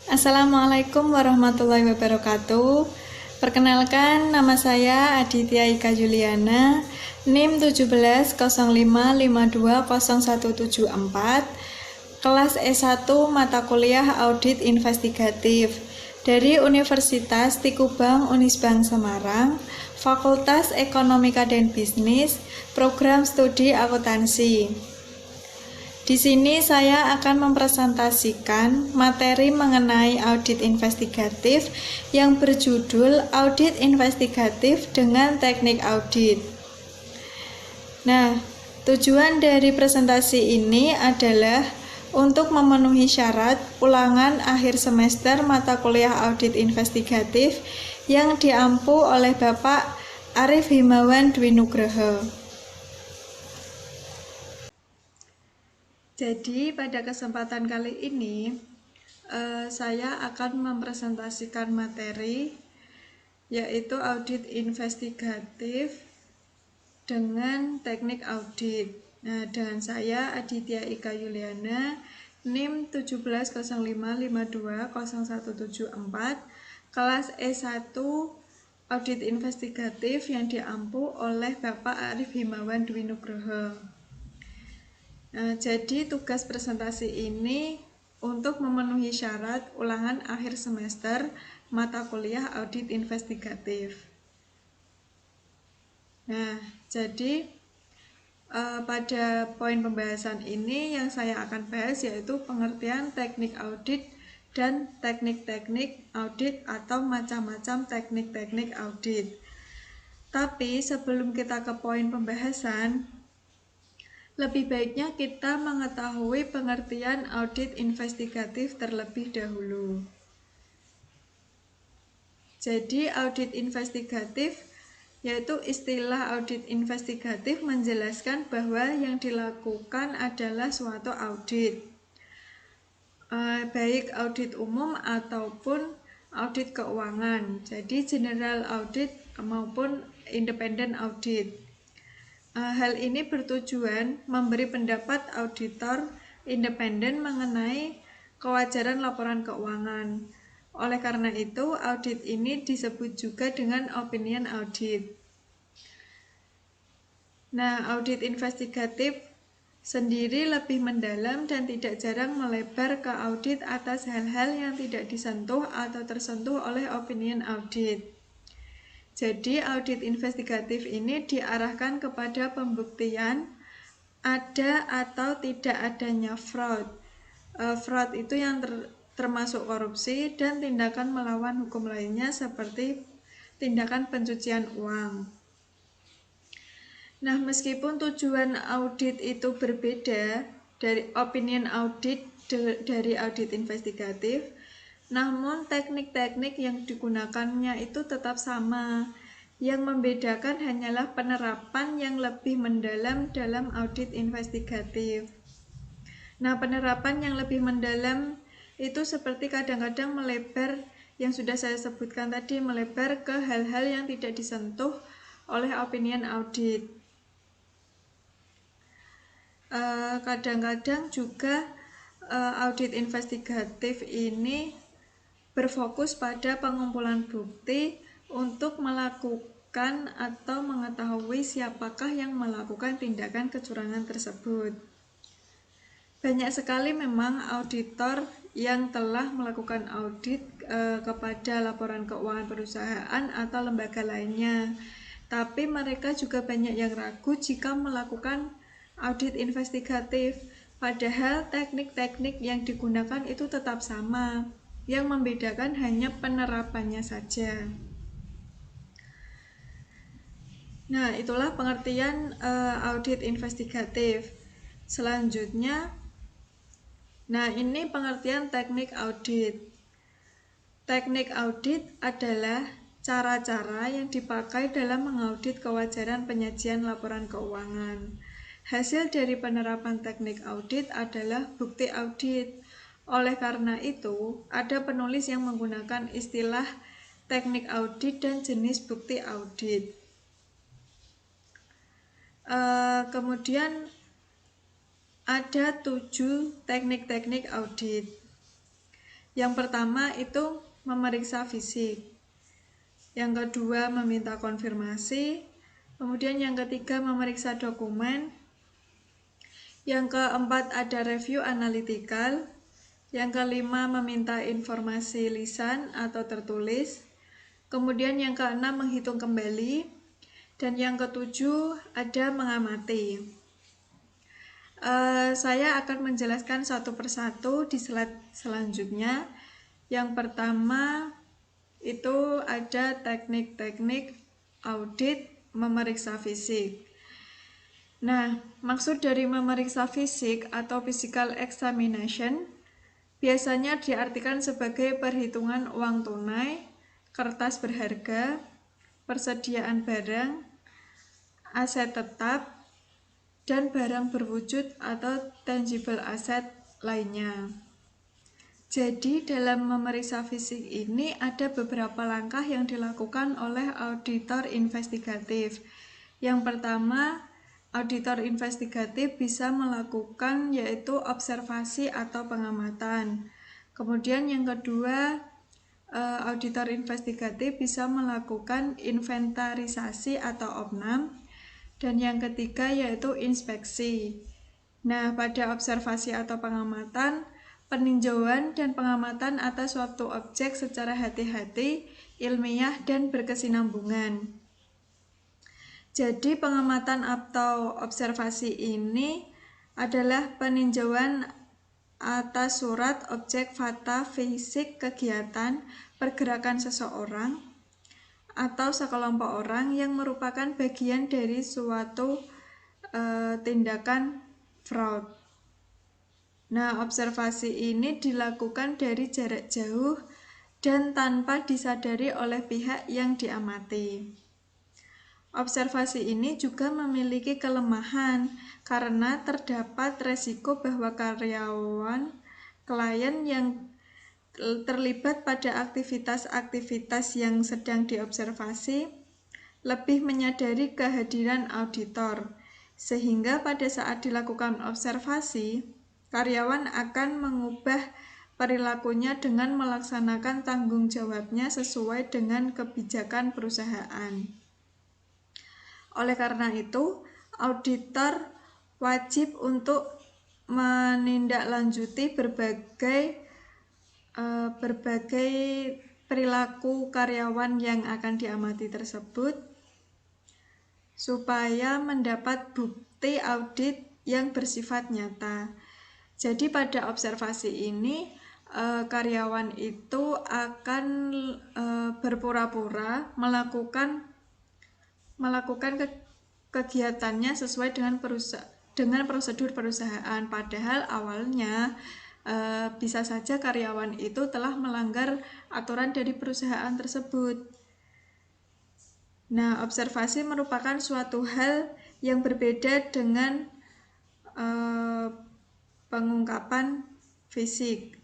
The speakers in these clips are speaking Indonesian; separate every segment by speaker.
Speaker 1: Assalamualaikum warahmatullahi wabarakatuh. Perkenalkan, nama saya Aditya Ika Juliana, NIM 1705520174, kelas S1 mata kuliah Audit Investigatif dari Universitas Tikubang Unisbank Semarang, Fakultas Ekonomika dan Bisnis, Program Studi Akuntansi. Di sini saya akan mempresentasikan materi mengenai audit investigatif yang berjudul Audit Investigatif dengan Teknik Audit. Nah, tujuan dari presentasi ini adalah untuk memenuhi syarat ulangan akhir semester mata kuliah audit investigatif yang diampu oleh Bapak Arif Himawan Dwi Nugroho. Jadi pada kesempatan kali ini saya akan mempresentasikan materi yaitu audit investigatif dengan teknik audit. Nah, dengan saya Aditya Ika Juliana, NIM 1705520174, kelas S1 Audit Investigatif yang diampu oleh Bapak Arif Himawan Dwi Nugroho. Nah, jadi tugas presentasi ini untuk memenuhi syarat ulangan akhir semester mata kuliah audit investigatif. Nah, jadi pada poin pembahasan ini yang saya akan bahas yaitu pengertian teknik audit dan teknik-teknik audit atau macam-macam teknik-teknik audit. Tapi sebelum kita ke poin pembahasan, lebih baiknya kita mengetahui pengertian audit investigatif terlebih dahulu. Jadi audit investigatif yaitu istilah audit investigatif menjelaskan bahwa yang dilakukan adalah suatu audit, baik audit umum ataupun audit keuangan, jadi general audit maupun independent audit. Hal ini bertujuan memberi pendapat auditor independen mengenai kewajaran laporan keuangan. Oleh karena itu, audit ini disebut juga dengan opinion audit. Nah, audit investigatif sendiri lebih mendalam dan tidak jarang melebar ke audit atas hal-hal yang tidak disentuh atau tersentuh oleh opinion audit. Jadi, audit investigatif ini diarahkan kepada pembuktian ada atau tidak adanya fraud. Fraud itu yang termasuk korupsi dan tindakan melawan hukum lainnya seperti tindakan pencucian uang. Nah, meskipun tujuan audit itu berbeda dari opinion audit dari audit investigatif, namun teknik-teknik yang digunakannya itu tetap sama. Yang membedakan hanyalah penerapan yang lebih mendalam dalam audit investigatif. Nah, penerapan yang lebih mendalam itu seperti kadang-kadang melebar, yang sudah saya sebutkan tadi, melebar ke hal-hal yang tidak disentuh oleh opinion audit. Kadang-kadang juga audit investigatif ini berfokus pada pengumpulan bukti untuk melakukan atau mengetahui siapakah yang melakukan tindakan kecurangan tersebut. Banyak sekali memang auditor yang telah melakukan audit kepada laporan keuangan perusahaan atau lembaga lainnya. Tapi mereka juga banyak yang ragu jika melakukan audit investigatif, padahal teknik-teknik yang digunakan itu tetap sama. Yang membedakan hanya penerapannya saja. Nah, itulah pengertian audit investigatif. Selanjutnya, nah ini pengertian teknik audit. Teknik audit adalah cara-cara yang dipakai dalam mengaudit kewajaran penyajian laporan keuangan. Hasil dari penerapan teknik audit adalah bukti audit. Oleh karena itu, ada penulis yang menggunakan istilah teknik audit dan jenis bukti audit. Kemudian ada 7 teknik-teknik audit. Yang pertama itu memeriksa fisik. Yang kedua meminta konfirmasi. Kemudian yang ketiga memeriksa dokumen. Yang keempat ada review analitikal. Yang kelima meminta informasi lisan atau tertulis. Kemudian yang keenam menghitung kembali. Dan yang ketujuh ada mengamati. Saya akan menjelaskan satu persatu di slide selanjutnya. Yang pertama itu ada teknik-teknik audit memeriksa fisik. Nah, maksud dari memeriksa fisik atau physical examination biasanya diartikan sebagai perhitungan uang tunai, kertas berharga, persediaan barang, aset tetap, dan barang berwujud atau tangible asset lainnya. Jadi dalam memeriksa fisik ini ada beberapa langkah yang dilakukan oleh auditor investigatif. Yang pertama, auditor investigatif bisa melakukan yaitu observasi atau pengamatan. Kemudian yang kedua, auditor investigatif bisa melakukan inventarisasi atau opnam. Dan yang ketiga yaitu inspeksi. Nah, pada observasi atau pengamatan, peninjauan dan pengamatan atas suatu objek secara hati-hati, ilmiah, dan berkesinambungan. Jadi pengamatan atau observasi ini adalah peninjauan atas surat objek fakta fisik kegiatan pergerakan seseorang atau sekelompok orang yang merupakan bagian dari suatu tindakan fraud. Nah, observasi ini dilakukan dari jarak jauh dan tanpa disadari oleh pihak yang diamati. Observasi ini juga memiliki kelemahan karena terdapat resiko bahwa karyawan klien yang terlibat pada aktivitas-aktivitas yang sedang diobservasi lebih menyadari kehadiran auditor, sehingga pada saat dilakukan observasi, karyawan akan mengubah perilakunya dengan melaksanakan tanggung jawabnya sesuai dengan kebijakan perusahaan. Oleh karena itu, auditor wajib untuk menindaklanjuti berbagai perilaku karyawan yang akan diamati tersebut supaya mendapat bukti audit yang bersifat nyata. Jadi pada observasi ini karyawan itu akan berpura-pura melakukan kegiatannya sesuai dengan prosedur perusahaan, padahal awalnya bisa saja karyawan itu telah melanggar aturan dari perusahaan tersebut. Nah, observasi merupakan suatu hal yang berbeda dengan pengungkapan fisik.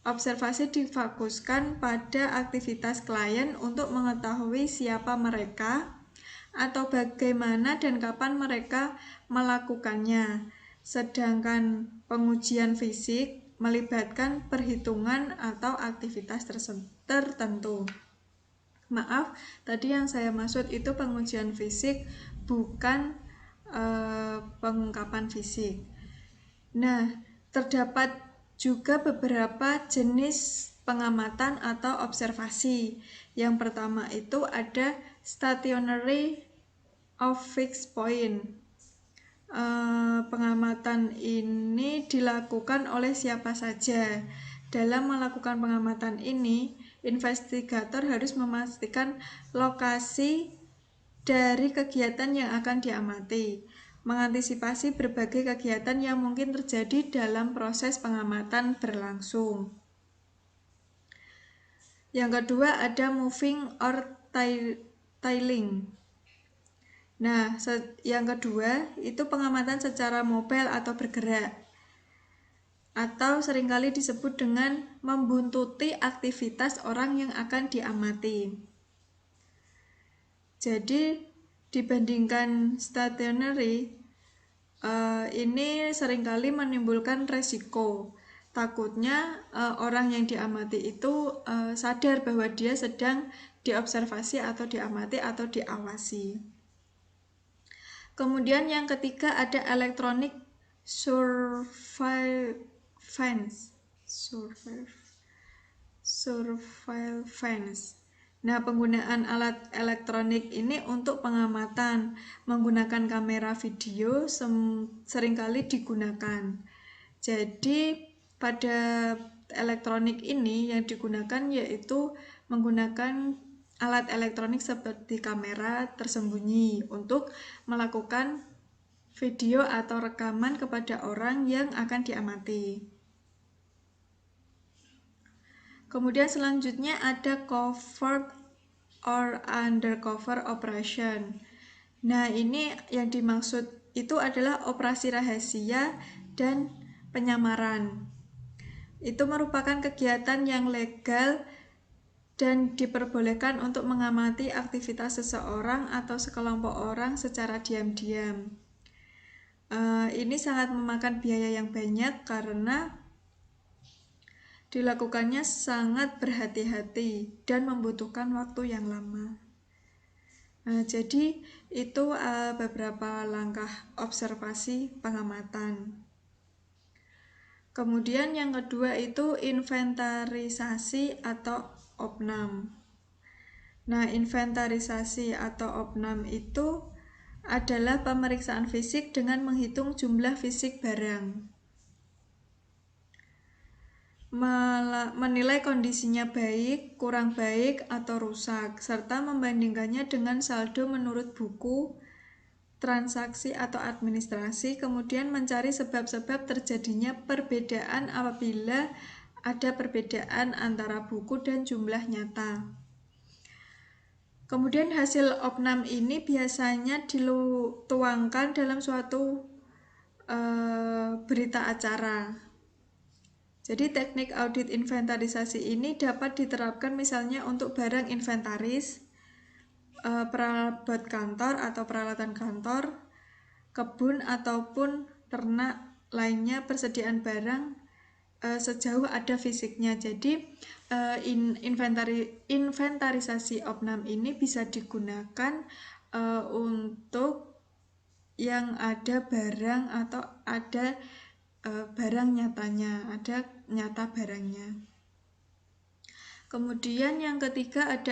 Speaker 1: Observasi difokuskan pada aktivitas klien untuk mengetahui siapa mereka atau bagaimana dan kapan mereka melakukannya. Sedangkan pengujian fisik melibatkan perhitungan atau aktivitas tertentu. Maaf, tadi yang saya maksud itu pengujian fisik, bukan pengungkapan fisik. Nah, terdapat juga beberapa jenis pengamatan atau observasi. Yang pertama itu ada stationary of fixed point. Pengamatan ini dilakukan oleh siapa saja. Dalam melakukan pengamatan ini, investigator harus memastikan lokasi dari kegiatan yang akan diamati, mengantisipasi berbagai kegiatan yang mungkin terjadi dalam proses pengamatan berlangsung. Yang kedua ada moving or tiling. Nah, yang kedua itu pengamatan secara mobile atau bergerak, atau seringkali disebut dengan membuntuti aktivitas orang yang akan diamati. Jadi dibandingkan stationary, Ini seringkali menimbulkan resiko. Takutnya orang yang diamati itu sadar bahwa dia sedang diobservasi atau diamati atau diawasi. Kemudian yang ketiga ada electronic surveillance. Surveillance. Nah, penggunaan alat elektronik ini untuk pengamatan menggunakan kamera video seringkali digunakan. Jadi, pada elektronik ini yang digunakan yaitu menggunakan alat elektronik seperti kamera tersembunyi untuk melakukan video atau rekaman kepada orang yang akan diamati. Kemudian selanjutnya ada covert or undercover operation. Nah, ini yang dimaksud itu adalah operasi rahasia dan penyamaran. Itu merupakan kegiatan yang legal dan diperbolehkan untuk mengamati aktivitas seseorang atau sekelompok orang secara diam-diam. Ini sangat memakan biaya yang banyak karena dilakukannya sangat berhati-hati dan membutuhkan waktu yang lama. Jadi itu beberapa langkah observasi pengamatan. Kemudian yang kedua itu inventarisasi atau opnam. Nah, inventarisasi atau opnam itu adalah pemeriksaan fisik dengan menghitung jumlah fisik barang. Menilai kondisinya baik, kurang baik, atau rusak, serta membandingkannya dengan saldo menurut buku, transaksi atau administrasi, kemudian mencari sebab-sebab terjadinya perbedaan apabila ada perbedaan antara buku dan jumlah nyata. Kemudian hasil opnam ini biasanya dituangkan dalam suatu berita acara. Jadi teknik audit inventarisasi ini dapat diterapkan misalnya untuk barang inventaris, perabot kantor atau peralatan kantor, kebun ataupun ternak lainnya, persediaan barang sejauh ada fisiknya. Jadi inventarisasi opnam ini bisa digunakan untuk yang ada barang atau ada barang nyatanya, ada nyata barangnya. Kemudian yang ketiga ada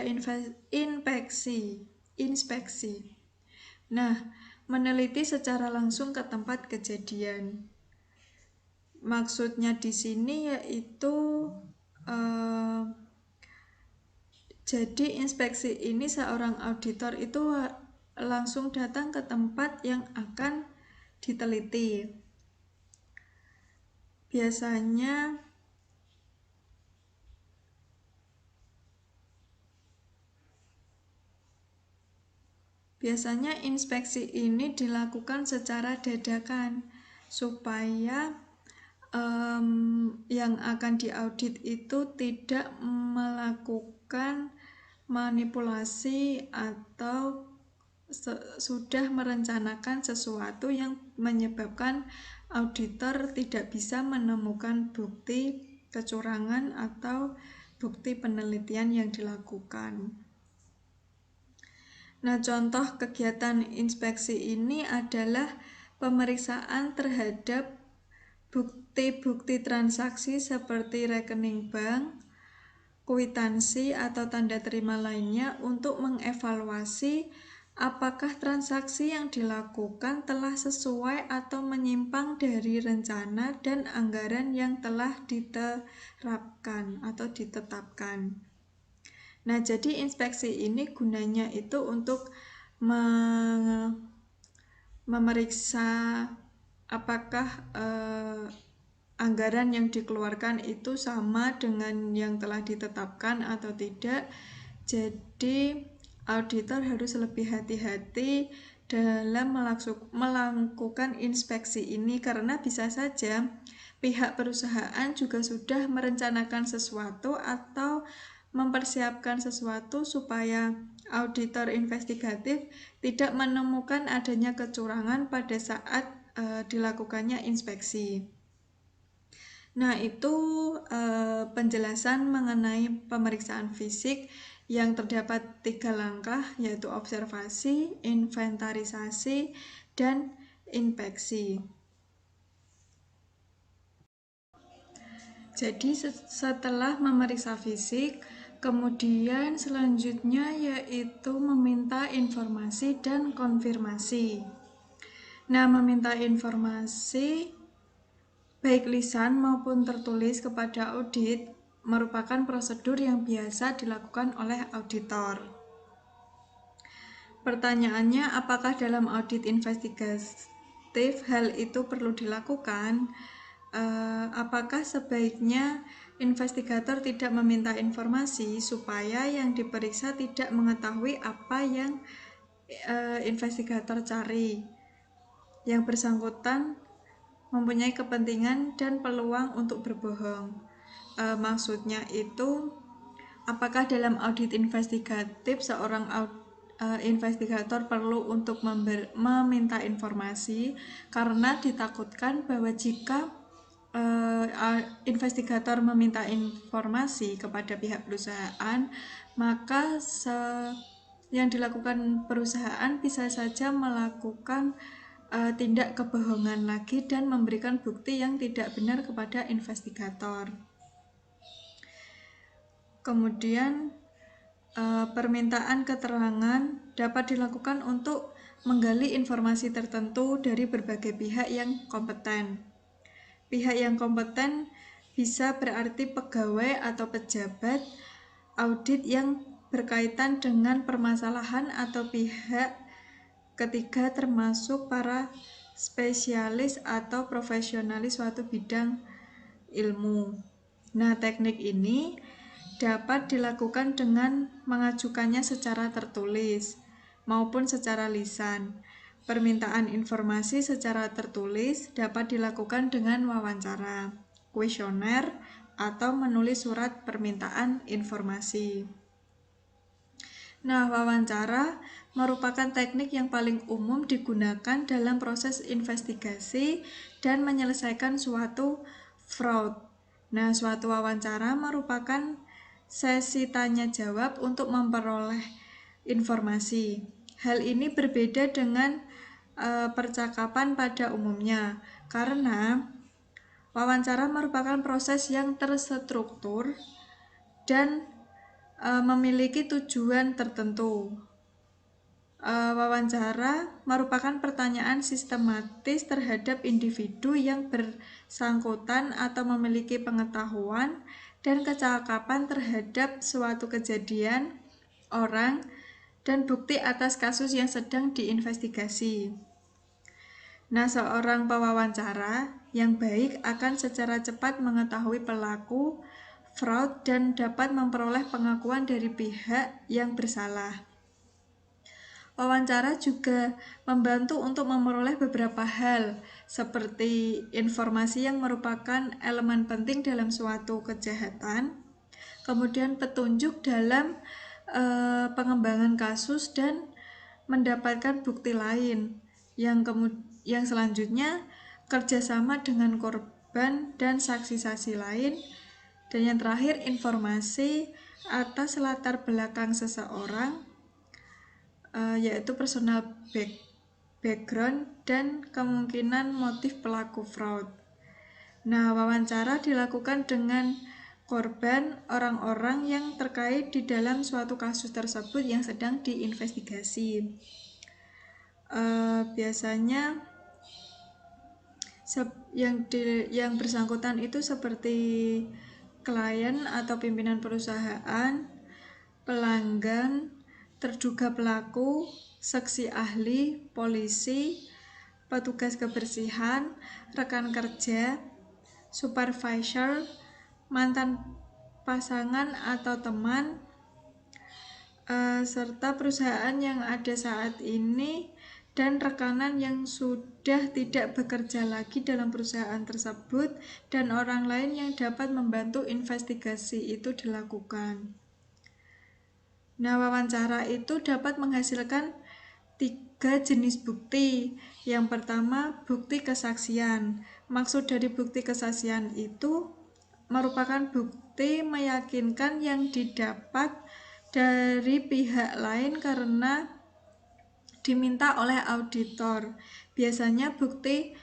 Speaker 1: inspeksi. Nah, meneliti secara langsung ke tempat kejadian. Maksudnya di sini yaitu jadi inspeksi ini seorang auditor itu langsung datang ke tempat yang akan diteliti. Biasanya inspeksi ini dilakukan secara dadakan supaya yang akan diaudit itu tidak melakukan manipulasi atau sudah merencanakan sesuatu yang menyebabkan auditor tidak bisa menemukan bukti kecurangan atau bukti penelitian yang dilakukan. Nah, contoh kegiatan inspeksi ini adalah pemeriksaan terhadap bukti-bukti transaksi seperti rekening bank, kwitansi atau tanda terima lainnya untuk mengevaluasi apakah transaksi yang dilakukan telah sesuai atau menyimpang dari rencana dan anggaran yang telah diterapkan atau ditetapkan. Nah, jadi inspeksi ini gunanya itu untuk memeriksa apakah anggaran yang dikeluarkan itu sama dengan yang telah ditetapkan atau tidak. Jadi auditor harus lebih hati-hati dalam melakukan inspeksi ini karena bisa saja pihak perusahaan juga sudah merencanakan sesuatu atau mempersiapkan sesuatu supaya auditor investigatif tidak menemukan adanya kecurangan pada saat dilakukannya inspeksi. Nah, itu penjelasan mengenai pemeriksaan fisik yang terdapat 3 langkah, yaitu observasi, inventarisasi, dan inspeksi. Jadi setelah memeriksa fisik, kemudian selanjutnya yaitu meminta informasi dan konfirmasi. Nah, meminta informasi baik lisan maupun tertulis kepada audit merupakan prosedur yang biasa dilakukan oleh auditor. Pertanyaannya, apakah dalam audit investigatif hal itu perlu dilakukan? Apakah sebaiknya investigator tidak meminta informasi supaya yang diperiksa tidak mengetahui apa yang investigator cari? Yang bersangkutan mempunyai kepentingan dan peluang untuk berbohong. Maksudnya itu, apakah dalam audit investigatif seorang investigator perlu untuk meminta informasi karena ditakutkan bahwa jika investigator meminta informasi kepada pihak perusahaan, maka yang dilakukan perusahaan bisa saja melakukan tindak kebohongan lagi dan memberikan bukti yang tidak benar kepada investigator. Kemudian permintaan keterangan dapat dilakukan untuk menggali informasi tertentu dari berbagai pihak yang kompeten. Pihak yang kompeten bisa berarti pegawai atau pejabat audit yang berkaitan dengan permasalahan atau pihak ketiga termasuk para spesialis atau profesionalis suatu bidang ilmu. Nah, teknik ini dapat dilakukan dengan mengajukannya secara tertulis maupun secara lisan. Permintaan informasi secara tertulis dapat dilakukan dengan wawancara, kuesioner, atau menulis surat permintaan informasi. Nah, wawancara merupakan teknik yang paling umum digunakan dalam proses investigasi dan menyelesaikan suatu fraud. Nah, suatu wawancara merupakan sesi tanya jawab untuk memperoleh informasi. Hal ini berbeda dengan percakapan pada umumnya, karena wawancara merupakan proses yang terstruktur dan memiliki tujuan tertentu. Wawancara merupakan pertanyaan sistematis terhadap individu yang bersangkutan atau memiliki pengetahuan dan kecakapan terhadap suatu kejadian, orang, dan bukti atas kasus yang sedang diinvestigasi. Nah, seorang pewawancara yang baik akan secara cepat mengetahui pelaku fraud dan dapat memperoleh pengakuan dari pihak yang bersalah. Wawancara juga membantu untuk memperoleh beberapa hal, seperti informasi yang merupakan elemen penting dalam suatu kejahatan, kemudian petunjuk dalam pengembangan kasus dan mendapatkan bukti lain, yang selanjutnya kerjasama dengan korban dan saksi-saksi lain, dan yang terakhir informasi atas latar belakang seseorang, yaitu personal background dan kemungkinan motif pelaku fraud. Nah, wawancara dilakukan dengan korban, orang-orang yang terkait di dalam suatu kasus tersebut yang sedang diinvestigasi. Biasanya yang bersangkutan itu seperti klien atau pimpinan perusahaan, pelanggan, terduga pelaku, saksi ahli, polisi, petugas kebersihan, rekan kerja, supervisor, mantan pasangan atau teman, serta perusahaan yang ada saat ini dan rekanan yang sudah tidak bekerja lagi dalam perusahaan tersebut dan orang lain yang dapat membantu investigasi itu dilakukan. Nah, wawancara itu dapat menghasilkan tiga jenis bukti. Yang pertama, bukti kesaksian. Maksud dari bukti kesaksian itu merupakan bukti meyakinkan yang didapat dari pihak lain karena diminta oleh auditor. Biasanya bukti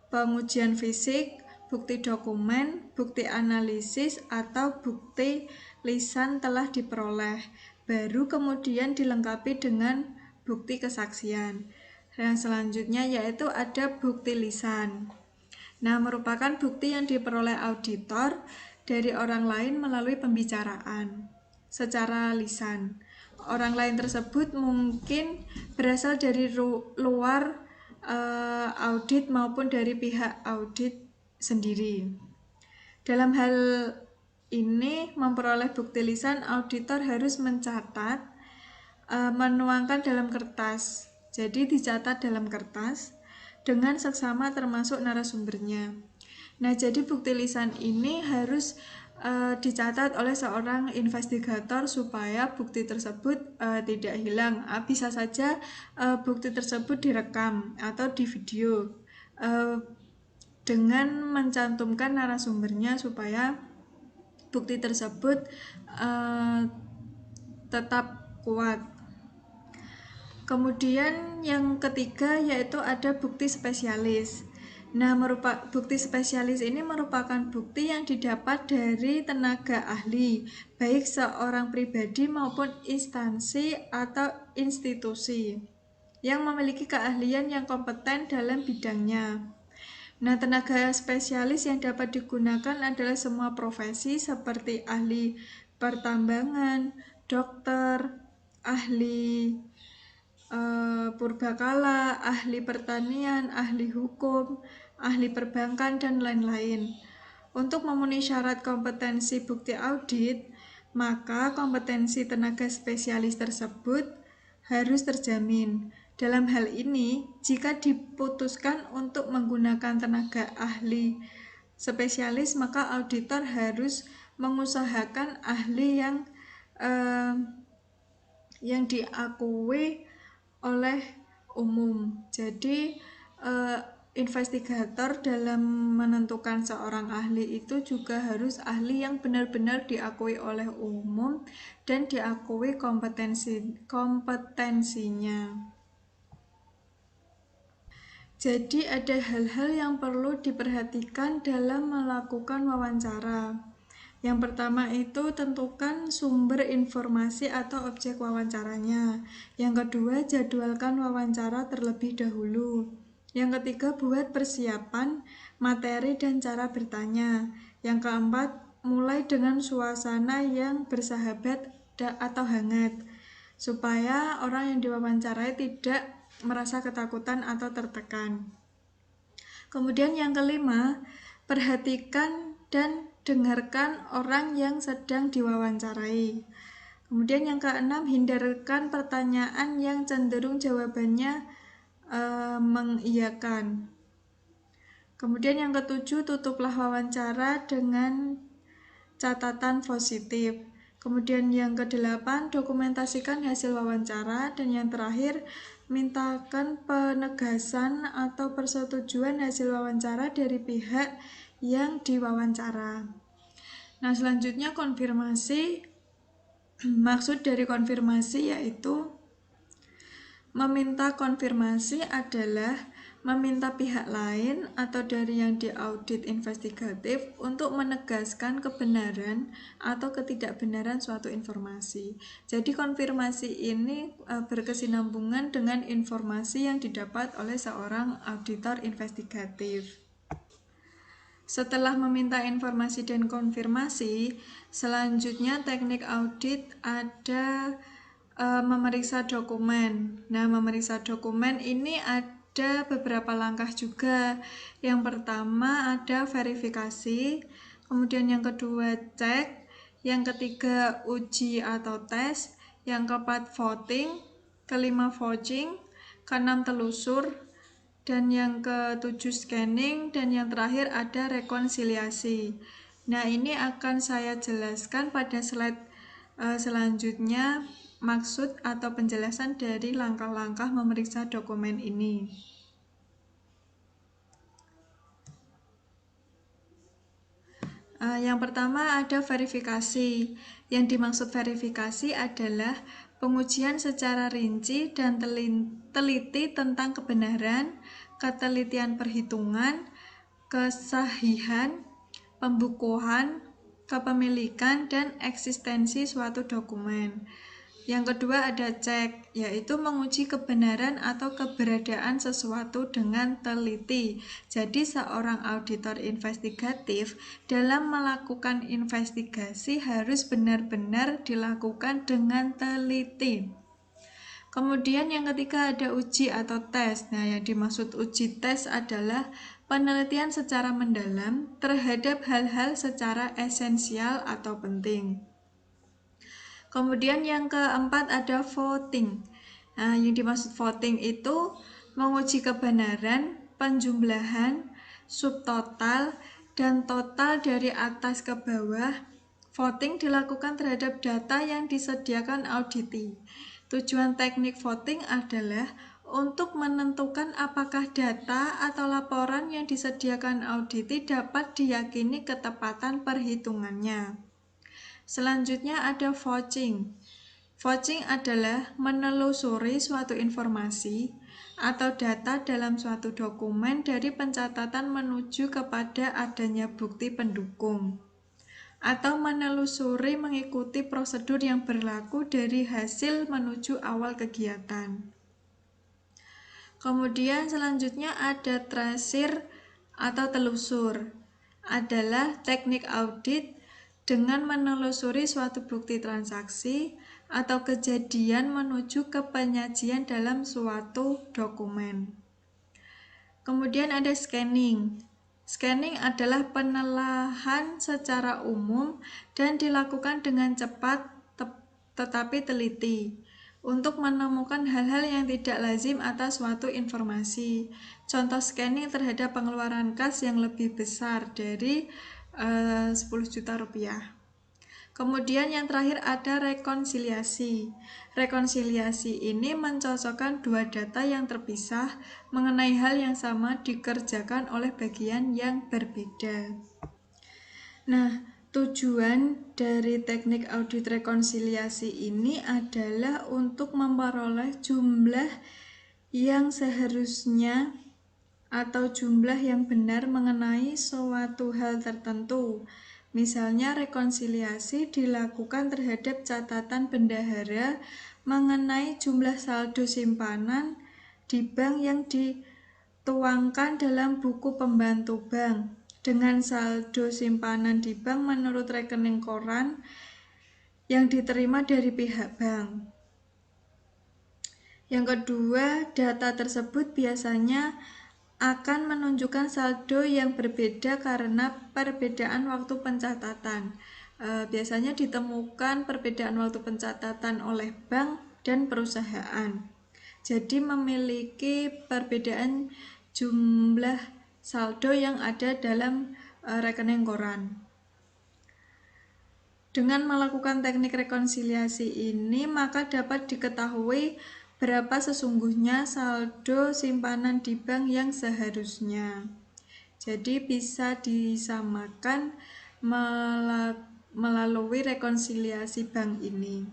Speaker 1: pengujian fisik, bukti dokumen, bukti analisis, atau bukti lisan telah diperoleh. Baru kemudian dilengkapi dengan bukti kesaksian. Yang selanjutnya yaitu ada bukti lisan. Nah, merupakan bukti yang diperoleh auditor dari orang lain melalui pembicaraan secara lisan. Orang lain tersebut mungkin berasal dari luar audit maupun dari pihak audit sendiri. Dalam hal ini, memperoleh bukti lisan, auditor harus mencatat, menuangkan dalam kertas. Jadi dicatat dalam kertas dengan seksama termasuk narasumbernya. Nah, jadi bukti lisan ini harus dicatat oleh seorang investigator supaya bukti tersebut tidak hilang. Bisa saja bukti tersebut direkam atau di video dengan mencantumkan narasumbernya supaya bukti tersebut tetap kuat. Kemudian yang ketiga yaitu ada bukti spesialis. Nah, bukti spesialis ini merupakan bukti yang didapat dari tenaga ahli, baik seorang pribadi maupun instansi atau institusi yang memiliki keahlian yang kompeten dalam bidangnya. Nah, tenaga spesialis yang dapat digunakan adalah semua profesi seperti ahli pertambangan, dokter, ahli purbakala, ahli pertanian, ahli hukum, ahli perbankan, dan lain-lain. Untuk memenuhi syarat kompetensi bukti audit, maka kompetensi tenaga spesialis tersebut harus terjamin. Dalam hal ini, jika diputuskan untuk menggunakan tenaga ahli spesialis, maka auditor harus mengusahakan ahli yang diakui oleh umum. Jadi investigator dalam menentukan seorang ahli itu juga harus ahli yang benar-benar diakui oleh umum dan diakui kompetensinya. Jadi ada hal-hal yang perlu diperhatikan dalam melakukan wawancara. Yang pertama itu tentukan sumber informasi atau objek wawancaranya. Yang kedua, jadwalkan wawancara terlebih dahulu. Yang ketiga, buat persiapan materi dan cara bertanya. Yang keempat, mulai dengan suasana yang bersahabat atau hangat, supaya orang yang diwawancarai tidak merasa ketakutan atau tertekan. Kemudian yang kelima, perhatikan dan dengarkan orang yang sedang diwawancarai. Kemudian yang keenam, hindarkan pertanyaan yang cenderung jawabannya mengiyakan. Kemudian yang ketujuh, tutuplah wawancara dengan catatan positif. Kemudian yang kedelapan, dokumentasikan hasil wawancara. Dan yang terakhir, mintakan penegasan atau persetujuan hasil wawancara dari pihak yang diwawancara. Nah, selanjutnya konfirmasi. Maksud dari konfirmasi yaitu meminta konfirmasi adalah meminta pihak lain atau dari yang diaudit investigatif untuk menegaskan kebenaran atau ketidakbenaran suatu informasi. Jadi konfirmasi ini berkesinambungan dengan informasi yang didapat oleh seorang auditor investigatif. Setelah meminta informasi dan konfirmasi, selanjutnya teknik audit ada memeriksa dokumen. Nah, memeriksa dokumen ini ada beberapa langkah juga. Yang pertama ada verifikasi, kemudian yang kedua cek, yang ketiga uji atau tes, yang keempat voting, kelima vouching, keenam telusur, dan yang ketujuh scanning, dan yang terakhir ada rekonsiliasi. Nah, ini akan saya jelaskan pada slide selanjutnya maksud atau penjelasan dari langkah-langkah memeriksa dokumen ini. Yang pertama ada verifikasi. Yang dimaksud verifikasi adalah pengujian secara rinci dan teliti tentang kebenaran, ketelitian perhitungan, kesahihan, pembukuan, kepemilikan, dan eksistensi suatu dokumen. Yang kedua ada cek, yaitu menguji kebenaran atau keberadaan sesuatu dengan teliti. Jadi seorang auditor investigatif dalam melakukan investigasi harus benar-benar dilakukan dengan teliti. Kemudian yang ketiga ada uji atau tes. Nah, yang dimaksud uji tes adalah penelitian secara mendalam terhadap hal-hal secara esensial atau penting. Kemudian yang keempat ada voting. Nah, yang dimaksud voting itu menguji kebenaran, penjumlahan, subtotal, dan total dari atas ke bawah. Voting dilakukan terhadap data yang disediakan auditi. Tujuan teknik voting adalah untuk menentukan apakah data atau laporan yang disediakan auditi dapat diyakini ketepatan perhitungannya. Selanjutnya ada vouching. Vouching adalah menelusuri suatu informasi atau data dalam suatu dokumen dari pencatatan menuju kepada adanya bukti pendukung, atau menelusuri mengikuti prosedur yang berlaku dari hasil menuju awal kegiatan. Kemudian selanjutnya ada tracing atau telusur. Adalah teknik audit dengan menelusuri suatu bukti transaksi atau kejadian menuju ke penyajian dalam suatu dokumen. Kemudian ada scanning. Scanning adalah penelaahan secara umum dan dilakukan dengan cepat tetapi teliti untuk menemukan hal-hal yang tidak lazim atas suatu informasi. Contoh scanning terhadap pengeluaran kas yang lebih besar dari 10 juta rupiah. Kemudian yang terakhir ada rekonsiliasi. Rekonsiliasi ini mencocokkan dua data yang terpisah mengenai hal yang sama dikerjakan oleh bagian yang berbeda. Nah, tujuan dari teknik audit rekonsiliasi ini adalah untuk memperoleh jumlah yang seharusnya atau jumlah yang benar mengenai suatu hal tertentu. Misalnya rekonsiliasi dilakukan terhadap catatan bendahara mengenai jumlah saldo simpanan di bank yang dituangkan dalam buku pembantu bank dengan saldo simpanan di bank menurut rekening koran yang diterima dari pihak bank. Yang kedua, data tersebut biasanya akan menunjukkan saldo yang berbeda karena perbedaan waktu pencatatan. Biasanya ditemukan perbedaan waktu pencatatan oleh bank dan perusahaan. Jadi memiliki perbedaan jumlah saldo yang ada dalam rekening koran. Dengan melakukan teknik rekonsiliasi ini, maka dapat diketahui berapa sesungguhnya saldo simpanan di bank yang seharusnya. Jadi bisa disamakan melalui rekonsiliasi bank ini.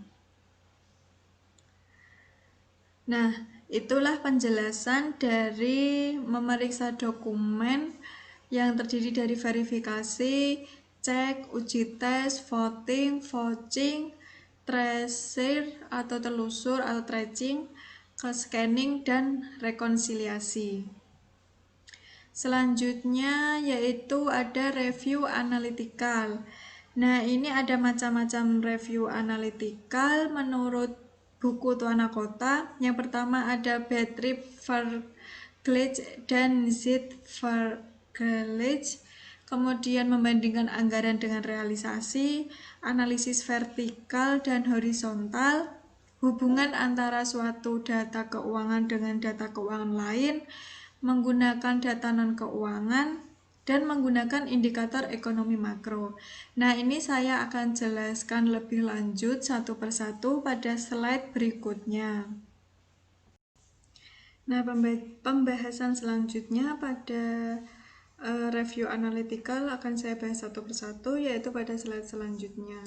Speaker 1: Nah, itulah penjelasan dari memeriksa dokumen yang terdiri dari verifikasi, cek, uji tes, voting, vouching, tracing atau telusur atau tracing, scanning, dan rekonsiliasi. Selanjutnya yaitu ada review analytical. Nah, ini ada macam-macam review analytical menurut buku Tuana Kota. Yang pertama ada Betrieb Vergleich dan Zinsvergleich. Kemudian membandingkan anggaran dengan realisasi, analisis vertikal dan horizontal, hubungan antara suatu data keuangan dengan data keuangan lain, menggunakan data non-keuangan, dan menggunakan indikator ekonomi makro. Nah, ini saya akan jelaskan lebih lanjut satu persatu pada slide berikutnya. Nah, pembahasan selanjutnya pada review analytical akan saya bahas satu persatu, yaitu pada slide selanjutnya.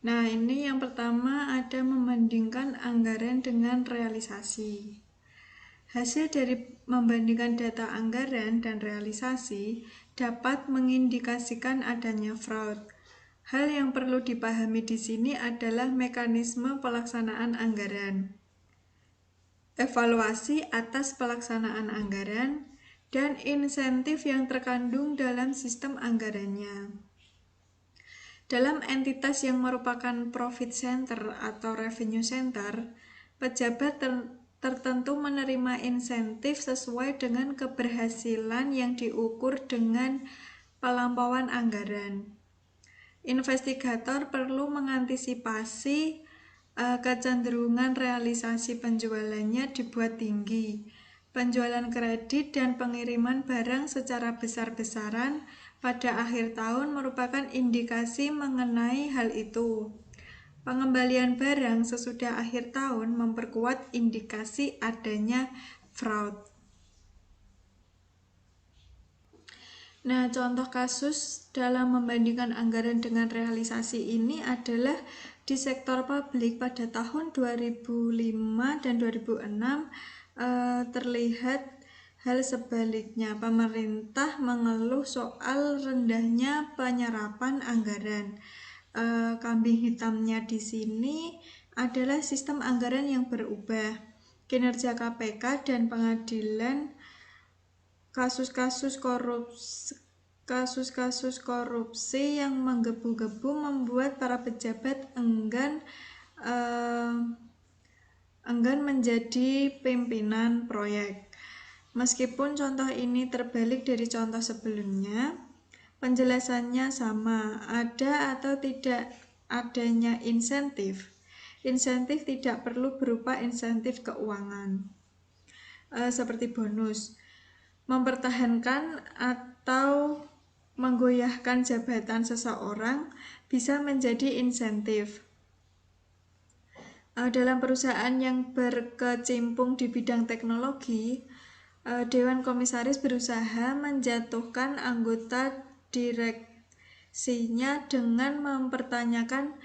Speaker 1: Nah, ini yang pertama ada membandingkan anggaran dengan realisasi. Hasil dari membandingkan data anggaran dan realisasi dapat mengindikasikan adanya fraud. Hal yang perlu dipahami di sini adalah mekanisme pelaksanaan anggaran, evaluasi atas pelaksanaan anggaran, dan insentif yang terkandung dalam sistem anggarannya. Dalam entitas yang merupakan profit center atau revenue center, pejabat tertentu menerima insentif sesuai dengan keberhasilan yang diukur dengan pelampauan anggaran. Investigator perlu mengantisipasi kecenderungan realisasi penjualannya dibuat tinggi, penjualan kredit dan pengiriman barang secara besar-besaran pada akhir tahun merupakan indikasi mengenai hal itu. Pengembalian barang sesudah akhir tahun memperkuat indikasi adanya fraud. Nah, contoh kasus dalam membandingkan anggaran dengan realisasi ini adalah di sektor publik pada tahun 2005 dan 2006 terlihat hal sebaliknya. Pemerintah mengeluh soal rendahnya penyerapan anggaran. Kambing hitamnya di sini adalah sistem anggaran yang berubah. Kinerja KPK dan pengadilan kasus-kasus korupsi yang menggebu-gebu membuat para pejabat enggan menjadi pimpinan proyek. Meskipun contoh ini terbalik dari contoh sebelumnya, penjelasannya sama, ada atau tidak adanya insentif. Insentif tidak perlu berupa insentif keuangan, seperti bonus, mempertahankan atau menggoyahkan jabatan seseorang bisa menjadi insentif. Dalam perusahaan yang berkecimpung di bidang teknologi, Dewan Komisaris berusaha menjatuhkan anggota direksinya dengan mempertanyakan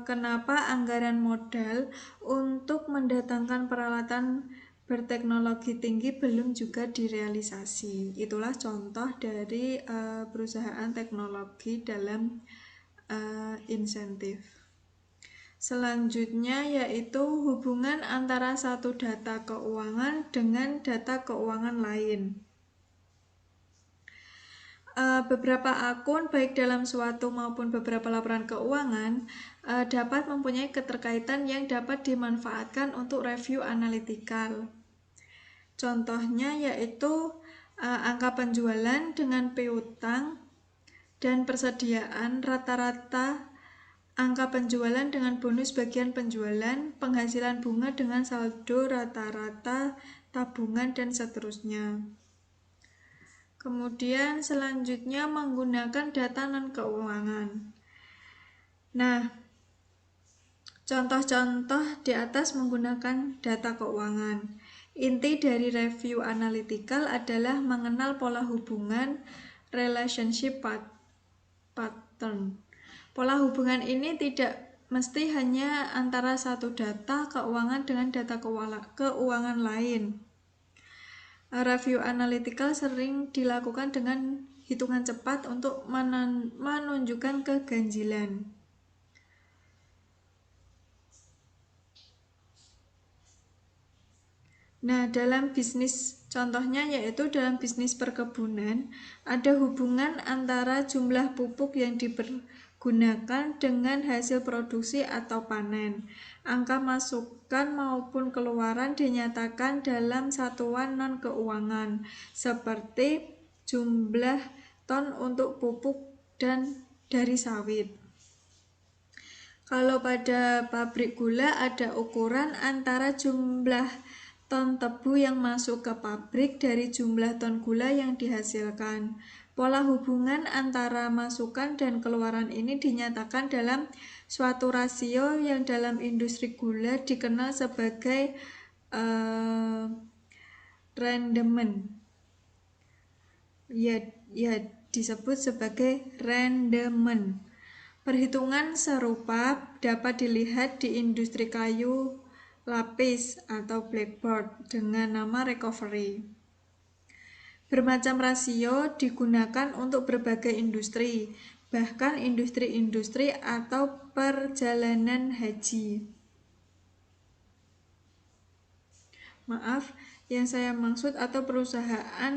Speaker 1: kenapa anggaran modal untuk mendatangkan peralatan berteknologi tinggi belum juga direalisasi. Itulah contoh dari perusahaan teknologi dalam insentif. Selanjutnya yaitu hubungan antara satu data keuangan dengan data keuangan lain. Beberapa akun baik dalam suatu maupun beberapa laporan keuangan dapat mempunyai keterkaitan yang dapat dimanfaatkan untuk review analytical. Contohnya yaitu angka penjualan dengan piutang dan persediaan rata-rata, angka penjualan dengan bonus bagian penjualan, penghasilan bunga dengan saldo rata-rata, tabungan, dan seterusnya. Kemudian selanjutnya menggunakan data non-keuangan. Nah, contoh-contoh di atas menggunakan data keuangan. Inti dari review analytical adalah mengenal pola hubungan, relationship pattern. Pola hubungan ini tidak mesti hanya antara satu data keuangan dengan data keuangan lain. Review analytical sering dilakukan dengan hitungan cepat untuk menunjukkan keganjilan. Nah, dalam bisnis, contohnya yaitu dalam bisnis perkebunan, ada hubungan antara jumlah pupuk yang dipergunakan dengan hasil produksi atau panen. Angka masukan maupun keluaran dinyatakan dalam satuan non-keuangan, seperti jumlah ton untuk pupuk dan dari sawit. Kalau pada pabrik gula ada ukuran antara jumlah ton tebu yang masuk ke pabrik dari jumlah ton gula yang dihasilkan. Pola hubungan antara masukan dan keluaran ini dinyatakan dalam suatu rasio yang dalam industri gula dikenal sebagai rendement. Ya disebut sebagai rendement. Perhitungan serupa dapat dilihat di industri kayu lapis atau blackboard dengan nama recovery. Bermacam rasio digunakan untuk berbagai industri, bahkan industri-industri atau perjalanan haji. Maaf, yang saya maksud atau perusahaan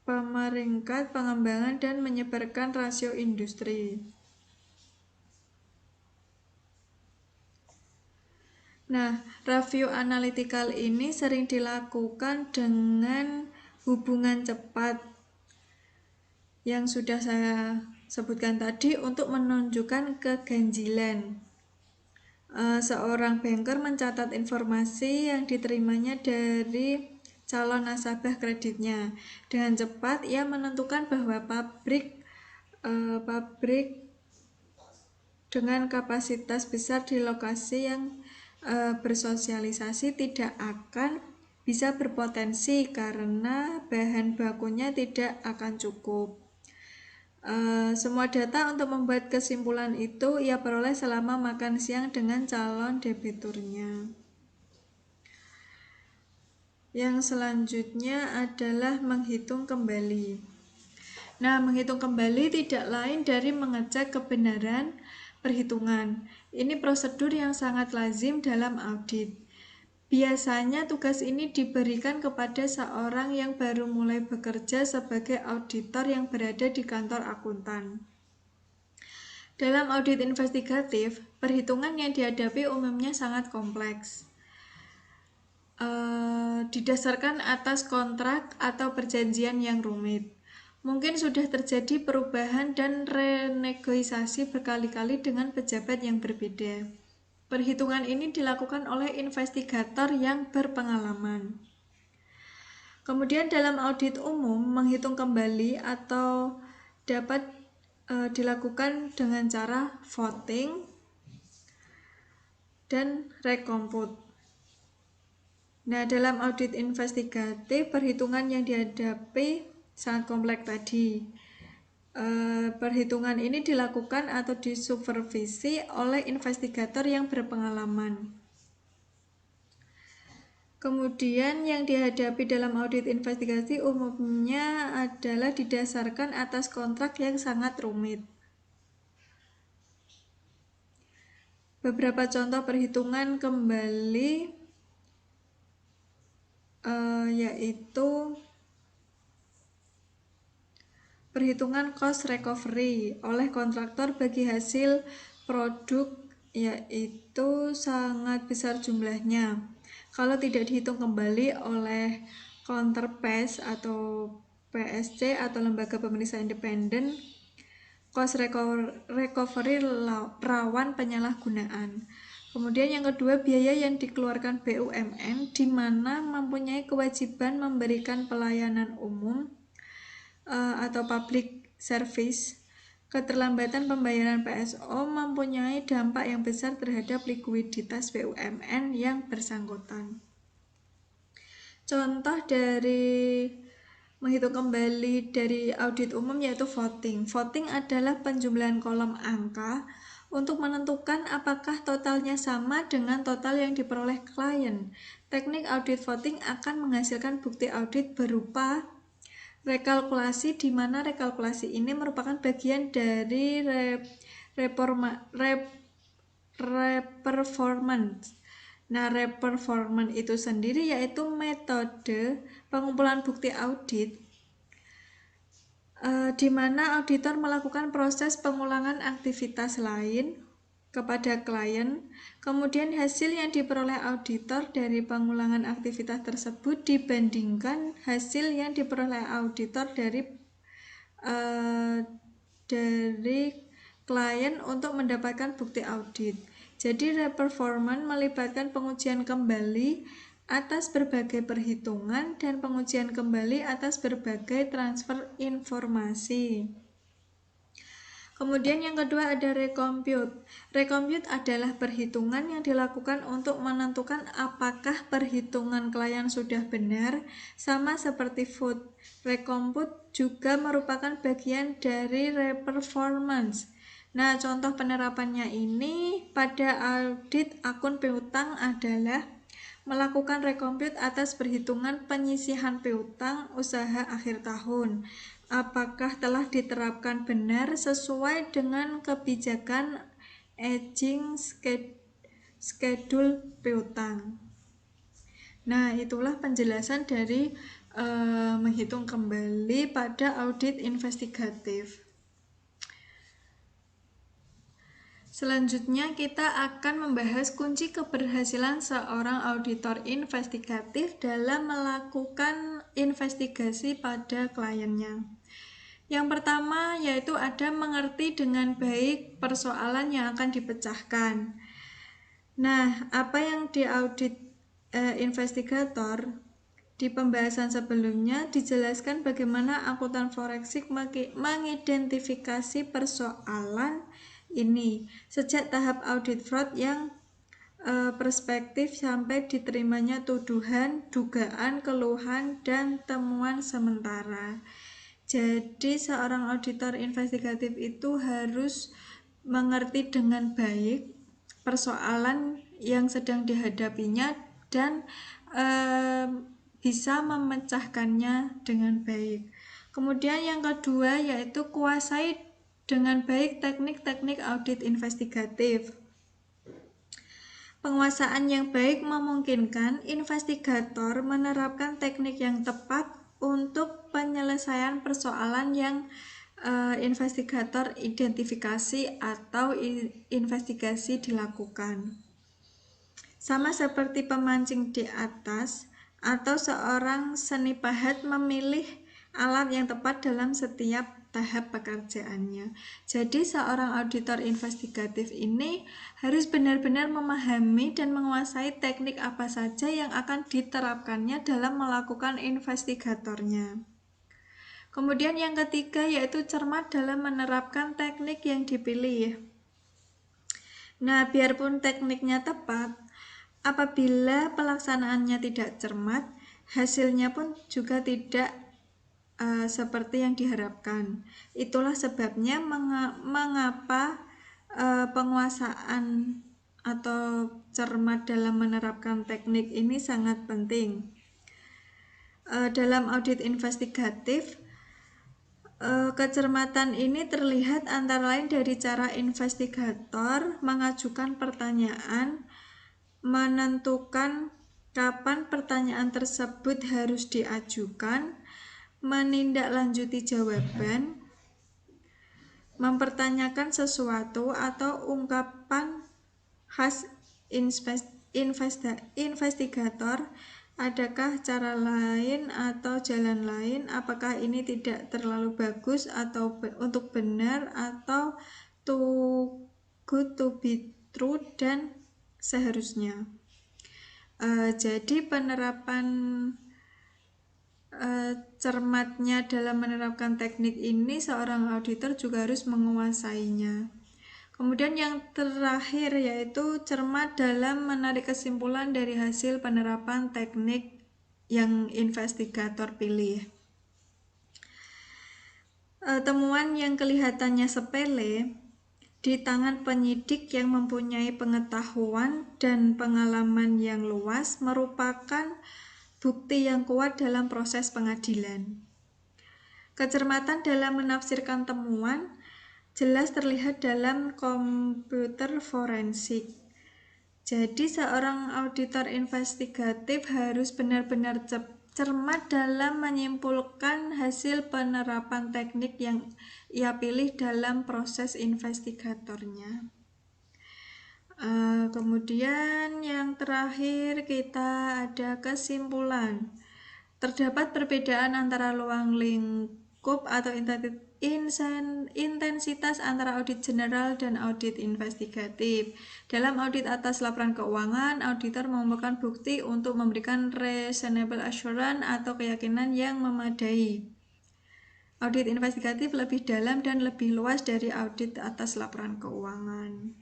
Speaker 1: pemeringkat pengembangan dan menyebarkan rasio industri. Nah, review analytical ini sering dilakukan dengan hubungan cepat yang sudah saya sebutkan tadi untuk menunjukkan keganjilan. Seorang banker mencatat informasi yang diterimanya dari calon nasabah kreditnya. Dengan cepat ia menentukan bahwa pabrik dengan kapasitas besar di lokasi yang bersosialisasi tidak akan bisa berpotensi karena bahan bakunya tidak akan cukup. Semua data untuk membuat kesimpulan itu ia peroleh selama makan siang dengan calon debiturnya. Yang selanjutnya adalah menghitung kembali. Nah, menghitung kembali tidak lain dari mengecek kebenaran perhitungan. Ini prosedur yang sangat lazim dalam audit. Biasanya tugas ini diberikan kepada seorang yang baru mulai bekerja sebagai auditor yang berada di kantor akuntan. Dalam audit investigatif, perhitungan yang dihadapi umumnya sangat kompleks. Didasarkan atas kontrak atau perjanjian yang rumit. Mungkin sudah terjadi perubahan dan renegosiasi berkali-kali dengan pejabat yang berbeda. Perhitungan ini dilakukan oleh investigator yang berpengalaman. Kemudian dalam audit umum, menghitung kembali atau dapat dilakukan dengan cara voting dan recompute. Nah, dalam audit investigatif, perhitungan yang dihadapi sangat kompleks tadi. Perhitungan ini dilakukan atau disupervisi oleh investigator yang berpengalaman. Kemudian yang dihadapi dalam audit investigasi umumnya adalah didasarkan atas kontrak yang sangat rumit. Beberapa contoh perhitungan kembali yaitu perhitungan cost recovery oleh kontraktor bagi hasil produk yaitu sangat besar jumlahnya. Kalau tidak dihitung kembali oleh counterpart atau PSC atau lembaga pemeriksa independen, cost recovery rawan penyalahgunaan. Kemudian yang kedua, biaya yang dikeluarkan BUMN di mana mempunyai kewajiban memberikan pelayanan umum atau public service. Keterlambatan pembayaran PSO mempunyai dampak yang besar terhadap likuiditas BUMN yang bersangkutan. Contoh dari menghitung kembali dari audit umum yaitu voting. Voting adalah penjumlahan kolom angka untuk menentukan apakah totalnya sama dengan total yang diperoleh klien. Teknik audit voting akan menghasilkan bukti audit berupa rekalkulasi, di mana rekalkulasi ini merupakan bagian dari reperformance. Nah, reperformance itu sendiri yaitu metode pengumpulan bukti audit di mana auditor melakukan proses pengulangan aktivitas lain kepada klien, kemudian hasil yang diperoleh auditor dari pengulangan aktivitas tersebut dibandingkan hasil yang diperoleh auditor dari klien untuk mendapatkan bukti audit. Jadi reperformance melibatkan pengujian kembali atas berbagai perhitungan dan pengujian kembali atas berbagai transfer informasi. Kemudian yang kedua ada recompute. Recompute adalah perhitungan yang dilakukan untuk menentukan apakah perhitungan klien sudah benar, sama seperti vote. Recompute juga merupakan bagian dari reperformance. Nah, contoh penerapannya ini pada audit akun piutang adalah melakukan recompute atas perhitungan penyisihan piutang usaha akhir tahun. Apakah telah diterapkan benar sesuai dengan kebijakan aging schedule piutang. Nah, itulah penjelasan dari menghitung kembali pada audit investigatif. Selanjutnya kita akan membahas kunci keberhasilan seorang auditor investigatif dalam melakukan investigasi pada kliennya. Yang pertama yaitu ada mengerti dengan baik persoalan yang akan dipecahkan. Nah, apa yang diaudit investigator di pembahasan sebelumnya dijelaskan bagaimana akuntan forensik mengidentifikasi persoalan ini sejak tahap audit fraud yang perspektif sampai diterimanya tuduhan, dugaan, keluhan, dan temuan sementara. Jadi seorang auditor investigatif itu harus mengerti dengan baik persoalan yang sedang dihadapinya dan bisa memecahkannya dengan baik. Kemudian yang kedua yaitu kuasai dengan baik teknik-teknik audit investigatif. Penguasaan yang baik memungkinkan investigator menerapkan teknik yang tepat untuk penyelesaian persoalan yang investigator identifikasi atau investigasi dilakukan. Sama seperti pemancing di atas atau seorang seni pahat memilih alat yang tepat dalam setiap tahap pekerjaannya. Jadi seorang auditor investigatif ini harus benar-benar memahami dan menguasai teknik apa saja yang akan diterapkannya dalam melakukan investigatornya. Kemudian yang ketiga yaitu cermat dalam menerapkan teknik yang dipilih. Nah, biarpun tekniknya tepat, apabila pelaksanaannya tidak cermat, hasilnya pun juga tidak seperti yang diharapkan. Itulah sebabnya mengapa penguasaan atau cermat dalam menerapkan teknik ini sangat penting. Dalam audit investigatif, kecermatan ini terlihat antara lain dari cara investigator mengajukan pertanyaan, menentukan kapan pertanyaan tersebut harus diajukan, menindaklanjuti jawaban, mempertanyakan sesuatu atau ungkapan khas investigator. Adakah cara lain atau jalan lain? Apakah ini tidak terlalu bagus atau untuk benar atau too good to be true dan seharusnya. Jadi penerapan cermatnya dalam menerapkan teknik ini seorang auditor juga harus menguasainya. Kemudian yang terakhir yaitu cermat dalam menarik kesimpulan dari hasil penerapan teknik yang investigator pilih. Temuan yang kelihatannya sepele di tangan penyidik yang mempunyai pengetahuan dan pengalaman yang luas merupakan bukti yang kuat dalam proses pengadilan. Kecermatan dalam menafsirkan temuan jelas terlihat dalam komputer forensik. Jadi seorang auditor investigatif harus benar-benar cermat dalam menyimpulkan hasil penerapan teknik yang ia pilih dalam proses investigatornya. Kemudian yang terakhir kita ada kesimpulan. Terdapat perbedaan antara ruang lingkup atau intensitas antara audit general dan audit investigatif. Dalam audit atas laporan keuangan, auditor mengumpulkan bukti untuk memberikan reasonable assurance atau keyakinan yang memadai. Audit investigatif lebih dalam dan lebih luas dari audit atas laporan keuangan.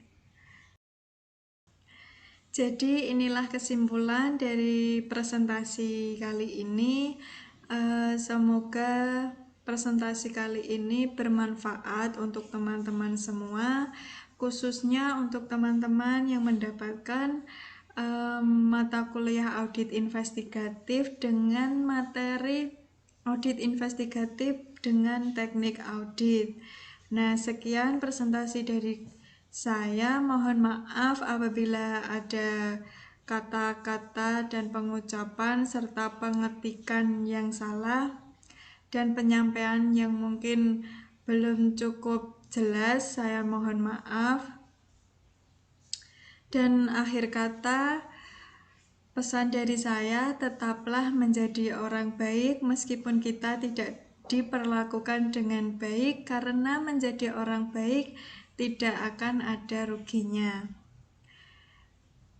Speaker 1: Jadi inilah kesimpulan dari presentasi kali ini. Semoga presentasi kali ini bermanfaat untuk teman-teman semua, khususnya untuk teman-teman yang mendapatkan mata kuliah audit investigatif dengan materi audit investigatif dengan teknik audit. Nah, sekian presentasi dari saya. Mohon maaf apabila ada kata-kata dan pengucapan serta pengetikan yang salah dan penyampaian yang mungkin belum cukup jelas. Saya mohon maaf. Dan akhir kata, pesan dari saya, tetaplah menjadi orang baik meskipun kita tidak diperlakukan dengan baik, karena menjadi orang baik tidak akan ada ruginya.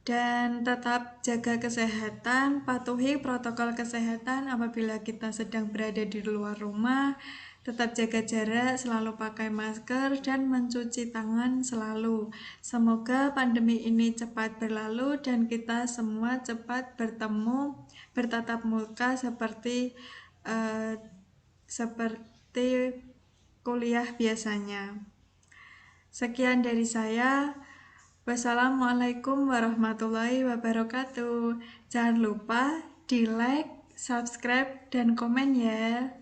Speaker 1: Dan tetap jaga kesehatan, patuhi protokol kesehatan apabila kita sedang berada di luar rumah. Tetap jaga jarak, selalu pakai masker, dan mencuci tangan selalu. Semoga pandemi ini cepat berlalu dan kita semua cepat bertemu, bertatap muka seperti kuliah biasanya. Sekian dari saya. Wassalamualaikum warahmatullahi wabarakatuh. Jangan lupa di like, subscribe, dan komen ya.